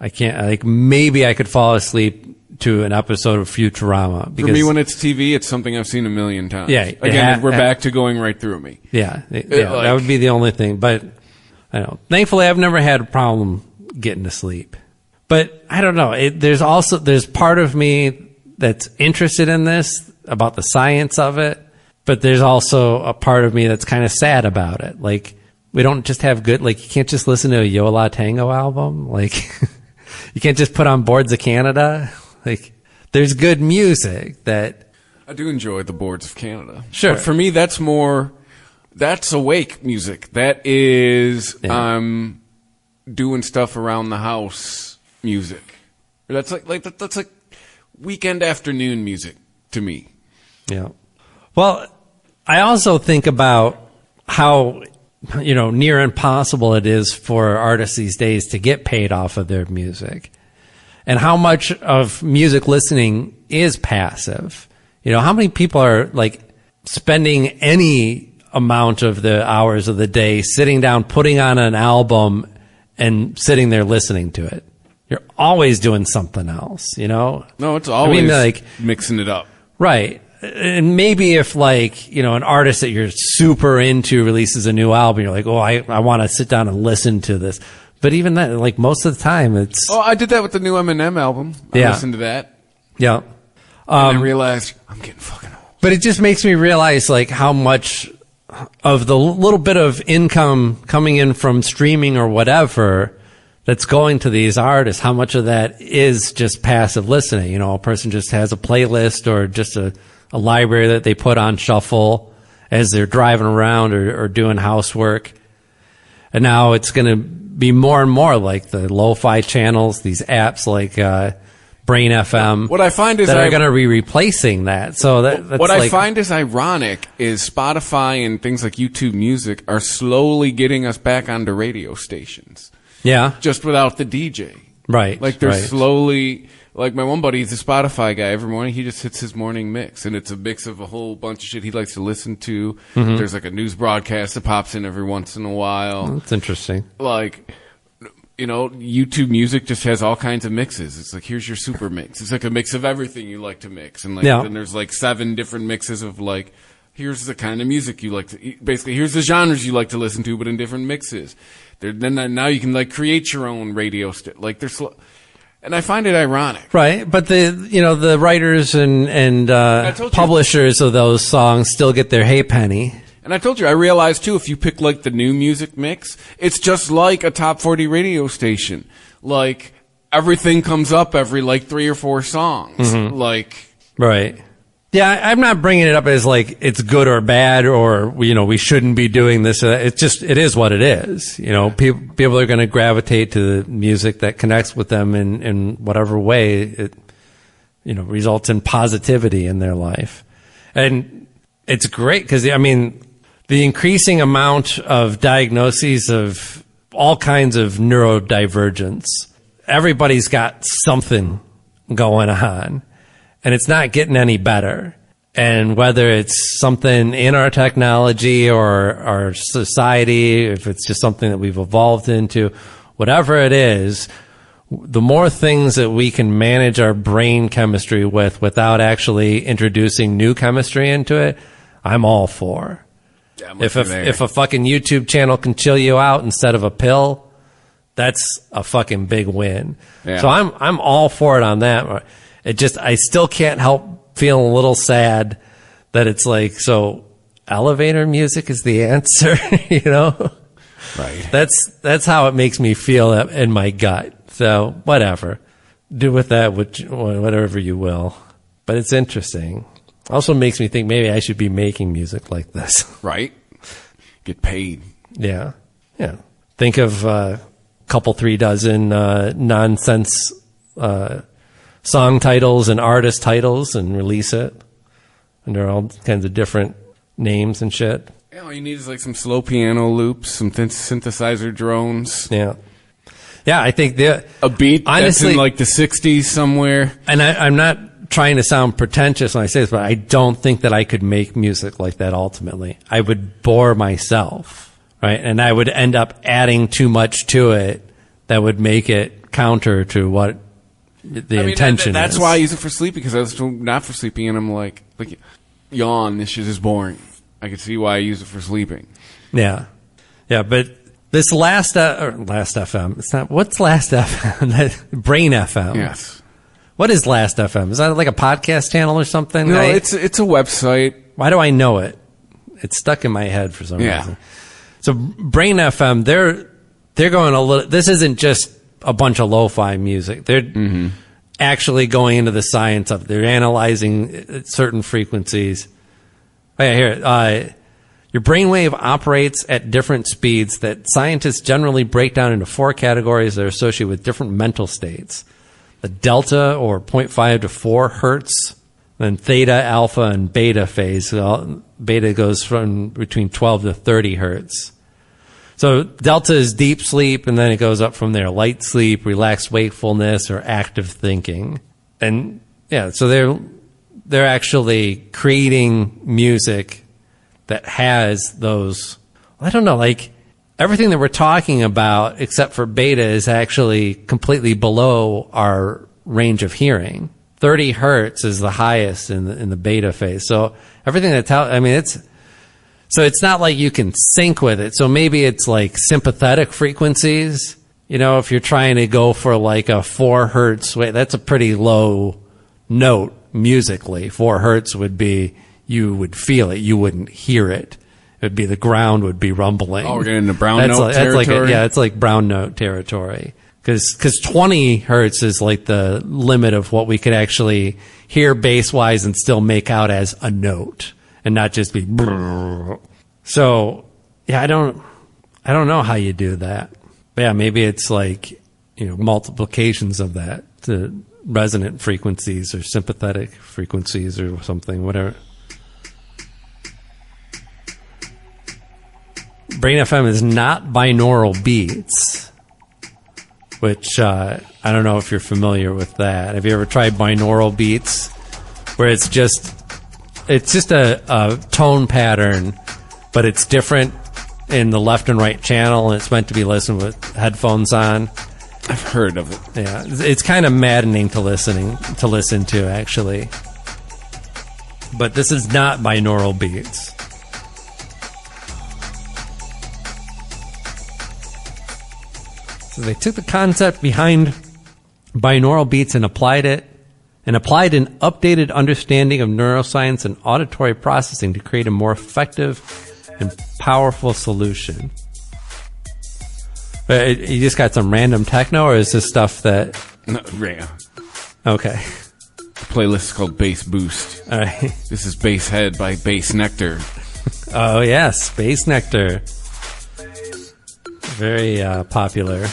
I can't, like, maybe I could fall asleep to an episode of Futurama. For me, when it's TV, it's something I've seen a million times. Yeah. Again, we're back to going right through me. Yeah. That would be the only thing. But I don't know. Thankfully, I've never had a problem getting to sleep. But I don't know. There's part of me that's interested in this, about the science of it. But there's also a part of me that's kind of sad about it. Like, we don't just have good, like, you can't just listen to a Yo La Tango album. Like, you can't just put on Boards of Canada. Like, there's good music that... I do enjoy the Boards of Canada. Sure. But for me, that's awake music. That is, doing stuff around the house music. That's like weekend afternoon music to me. Yeah. Well, I also think about how, near impossible it is for artists these days to get paid off of their music. And how much of music listening is passive. How many people are like spending any amount of the hours of the day sitting down, putting on an album and sitting there listening to it? You're always doing something else, No, it's always mixing it up. Right. And maybe if an artist that you're super into releases a new album, you're like, oh, I want to sit down and listen to this. But even that, most of the time, it's... Oh, I did that with the new Eminem album. I listened to that. Yeah. And I realized I'm getting fucking old. But it just makes me realize, how much of the little bit of income coming in from streaming or whatever that's going to these artists, how much of that is just passive listening. A person just has a playlist or just a library that they put on shuffle as they're driving around or doing housework. And now it's going to be more and more like the lo-fi channels, these apps like Brain FM. What I find is that are going to be replacing that. So that's what I find is ironic is Spotify and things like YouTube Music are slowly getting us back onto radio stations. Yeah, just without the DJ. Right. Like they're slowly. Like my one buddy, he's a Spotify guy. Every morning he just hits his morning mix, and it's a mix of a whole bunch of shit he likes to listen to. Mm-hmm. There's like a news broadcast that pops in every once in a while. That's interesting. YouTube Music just has all kinds of mixes. It's like, here's your super mix. It's like a mix of everything you like to mix, and then there's 7 different mixes of here's the kind of music you like to. Basically, here's the genres you like to listen to, but in different mixes. Then now you can create your own radio and I find it ironic. Right, but the writers and publishers of those songs still get their hay penny. And I told you, I realized too, if you pick the new music mix, it's just like a top 40 radio station. Everything comes up every 3 or 4 songs. Mm-hmm. Right. Yeah, I'm not bringing it up as it's good or bad or we shouldn't be doing this. It's just, it is what it is. People are going to gravitate to the music that connects with them in whatever way it results in positivity in their life. And it's great because the increasing amount of diagnoses of all kinds of neurodivergence, everybody's got something going on. And it's not getting any better. And whether it's something in our technology or our society, if it's just something that we've evolved into, whatever it is, the more things that we can manage our brain chemistry with without actually introducing new chemistry into it, I'm all for. Yeah, if a fucking YouTube channel can chill you out instead of a pill, that's a fucking big win. Yeah. So I'm all for it on that. I still can't help feeling a little sad that it's like, so elevator music is the answer, you know? Right. That's how it makes me feel in my gut. So whatever. Do with that whatever you will. But it's interesting. Also makes me think maybe I should be making music like this. Right. Get paid. Yeah. Yeah. Think of a couple, 3 dozen nonsense song titles and artist titles and release it under all kinds of different names and shit. Yeah, all you need is like some slow piano loops, some synthesizer drones. Yeah. Yeah, I think a beat honestly, that's in like the 60s somewhere. And I'm not trying to sound pretentious when I say this, but I don't think that I could make music like that ultimately. I would bore myself, right? And I would end up adding too much to it that would make it counter to what the intention that's is. Why I use it for sleeping, because I was not for sleeping, and I'm like yawn, this shit is boring. I can see why I use it for sleeping. Yeah. Yeah, but this last FM, it's not, what's Last FM? Brain FM. Yes. What is Last FM? Is that like a podcast channel or something? No, it's a website. Why do I know it? It's stuck in my head for some reason. So Brain FM, they're going a little, this isn't just a bunch of lo-fi music. They're actually going into the science of it. They're analyzing certain frequencies. Oh, yeah, here. Your brainwave operates at different speeds that scientists generally break down into 4 categories that are associated with different mental states. The delta, or 0.5 to 4 hertz, then theta, alpha, and beta phase. Beta goes from between 12 to 30 hertz. So delta is deep sleep, and then it goes up from there. Light sleep, relaxed wakefulness, or active thinking. And yeah, so they're actually creating music that has those, I don't know, like everything that we're talking about except for beta is actually completely below our range of hearing. 30 hertz is the highest in the beta phase. So everything so it's not like you can sync with it. So maybe it's like sympathetic frequencies. You know, if you're trying to go for like a 4 hertz, that's a pretty low note musically. 4 hertz would be, you would feel it, you wouldn't hear it. It would be, the ground would be rumbling. Oh, we're getting into brown note territory? It's like brown note territory. Because 20 hertz is like the limit of what we could actually hear bass-wise and still make out as a note. And not just be brrr. So yeah, I don't know how you do that. But yeah, maybe it's like, multiplications of that to resonant frequencies or sympathetic frequencies or something, whatever. Brain FM is not binaural beats, which I don't know if you're familiar with that. Have you ever tried binaural beats, where it's just a tone pattern, but it's different in the left and right channel, and it's meant to be listened with headphones on? I've heard of it. Yeah, it's kind of maddening to listen to, actually. But this is not binaural beats. So they took the concept behind binaural beats and applied an updated understanding of neuroscience and auditory processing to create a more effective and powerful solution. You just got some random techno, or is this stuff that... No, random. Okay. The playlist is called Bass Boost. All right. This is Bass Head by Bass Nectar. Oh, yes. Bass Nectar. Very popular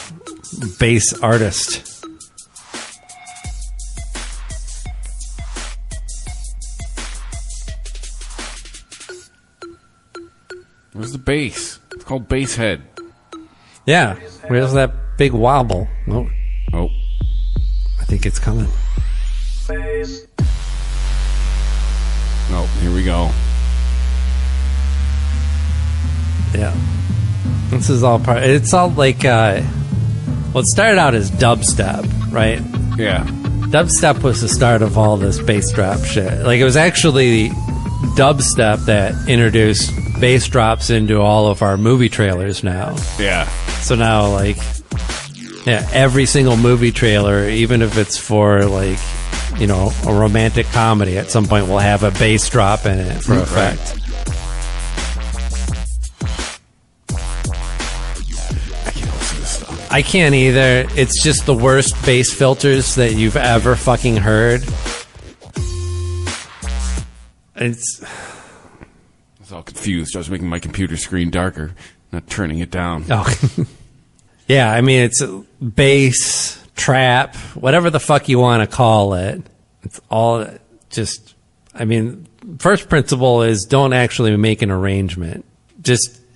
bass artist. Where's the bass? It's called Bass Head. Yeah. Where's that big wobble? Oh. I think it's coming. Oh, here we go. Yeah. This is all part. It's all like, well, it started out as dubstep, right? Yeah. Dubstep was the start of all this bass drop shit. Like, it was actually dubstep that introduced bass drops into all of our movie trailers now. Yeah. So now, like, yeah, every single movie trailer, even if it's for, like, you know, a romantic comedy, at some point will have a bass drop in it for effect. Right. I can't either. It's just the worst bass filters that you've ever fucking heard. I was all confused. I was making my computer screen darker, not turning it down. Oh. Yeah, I mean, it's bass, trap, whatever the fuck you want to call it. It's all just, I mean, first principle is don't actually make an arrangement.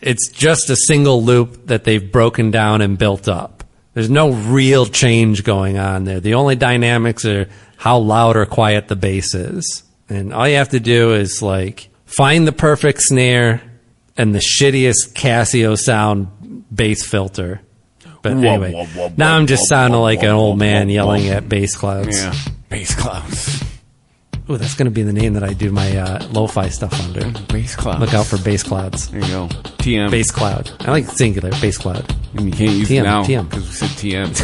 It's just a single loop that they've broken down and built up. There's no real change going on there. The only dynamics are how loud or quiet the bass is. And all you have to do is, like, find the perfect snare and the shittiest Casio sound bass filter. But anyway, now I'm just sounding like an old man yelling at bass clouds. Yeah, bass clouds. Ooh, that's going to be the name that I do my lo-fi stuff under. Bass clouds. Look out for bass clouds. There you go. TM. Bass cloud. I like singular, bass cloud. And you can't use TM, it now TM. because we said TM.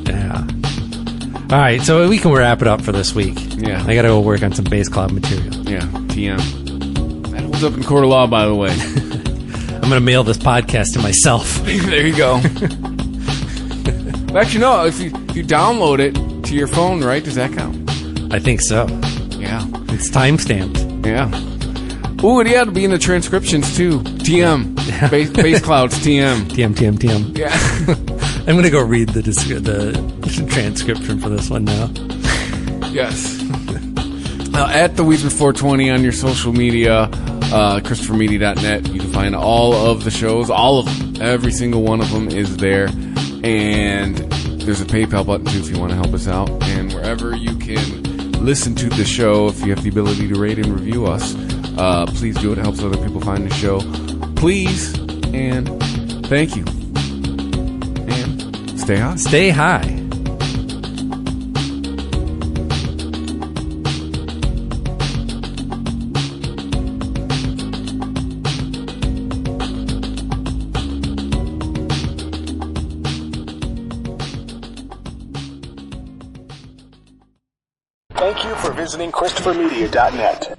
Yeah. All right, so we can wrap it up for this week. Yeah. I got to go work on some bass cloud material. Yeah, TM. That holds up in court of law, by the way. I'm going to mail this podcast to myself. There you go. Actually, no. If you download it to your phone, right? Does that count? I think so. Yeah. It's time-stamped. Yeah. Ooh, yeah, it'll be in the transcriptions, too. TM. Bass clouds, TM. TM. Yeah. I'm going to go read the transcription for this one now. Yes. At the Weezer 420 on your social media, ChristopherMedia.net. You can find all of the shows, all of them. Every single one of them is there. And there's a PayPal button, too, if you want to help us out. And wherever you can listen to the show, if you have the ability to rate and review us, please do it. It helps other people find the show. Please, and thank you. And stay high. Stay high. Thank you for visiting ChristopherMedia.net.